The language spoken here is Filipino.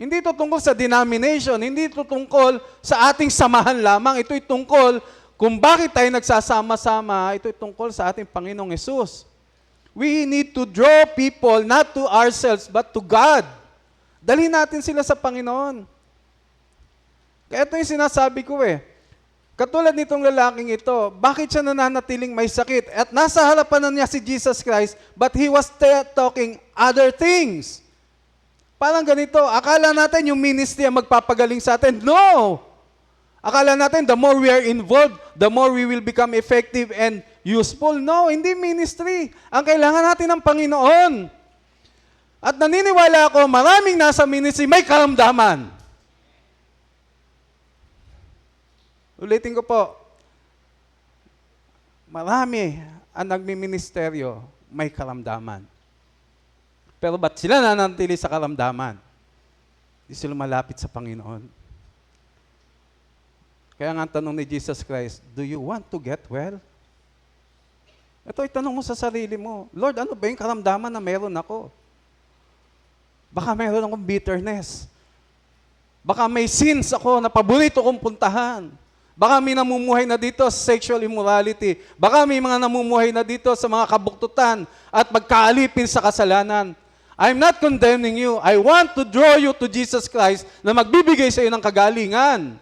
Hindi ito tungkol sa denomination, hindi ito tungkol sa ating samahan lamang. Ito'y tungkol kung bakit tayo nagsasama-sama, ito'y tungkol sa ating Panginoong Hesus. We need to draw people not to ourselves but to God. Dalhin natin sila sa Panginoon. Kaya ito yung sinasabi ko Katulad nitong lalaking ito, bakit siya nananatiling may sakit? At nasa harapan na niya si Jesus Christ, but he was talking other things. Parang ganito, akala natin yung ministry ang magpapagaling sa atin. No! Akala natin the more we are involved, the more we will become effective and useful. No, hindi ministry. Ang kailangan natin ng Panginoon. At naniniwala ako, maraming nasa ministry may karamdaman. Ulitin ko po, marami ang nagmiministeryo may karamdaman. Pero ba't sila nananatili sa karamdaman? Hindi sila malapit sa Panginoon. Kaya nga ang tanong ni Jesus Christ, do you want to get well? Ito itanong mo sa sarili mo, Lord, ano ba yung karamdaman na meron ako? Baka meron akong bitterness. Baka may sins ako na paborito kong puntahan. Baka may namumuhay na dito sa sexual immorality. Baka may mga namumuhay na dito sa mga kabuktutan at magkaalipin sa kasalanan. I'm not condemning you. I want to draw you to Jesus Christ na magbibigay sa iyo ng kagalingan.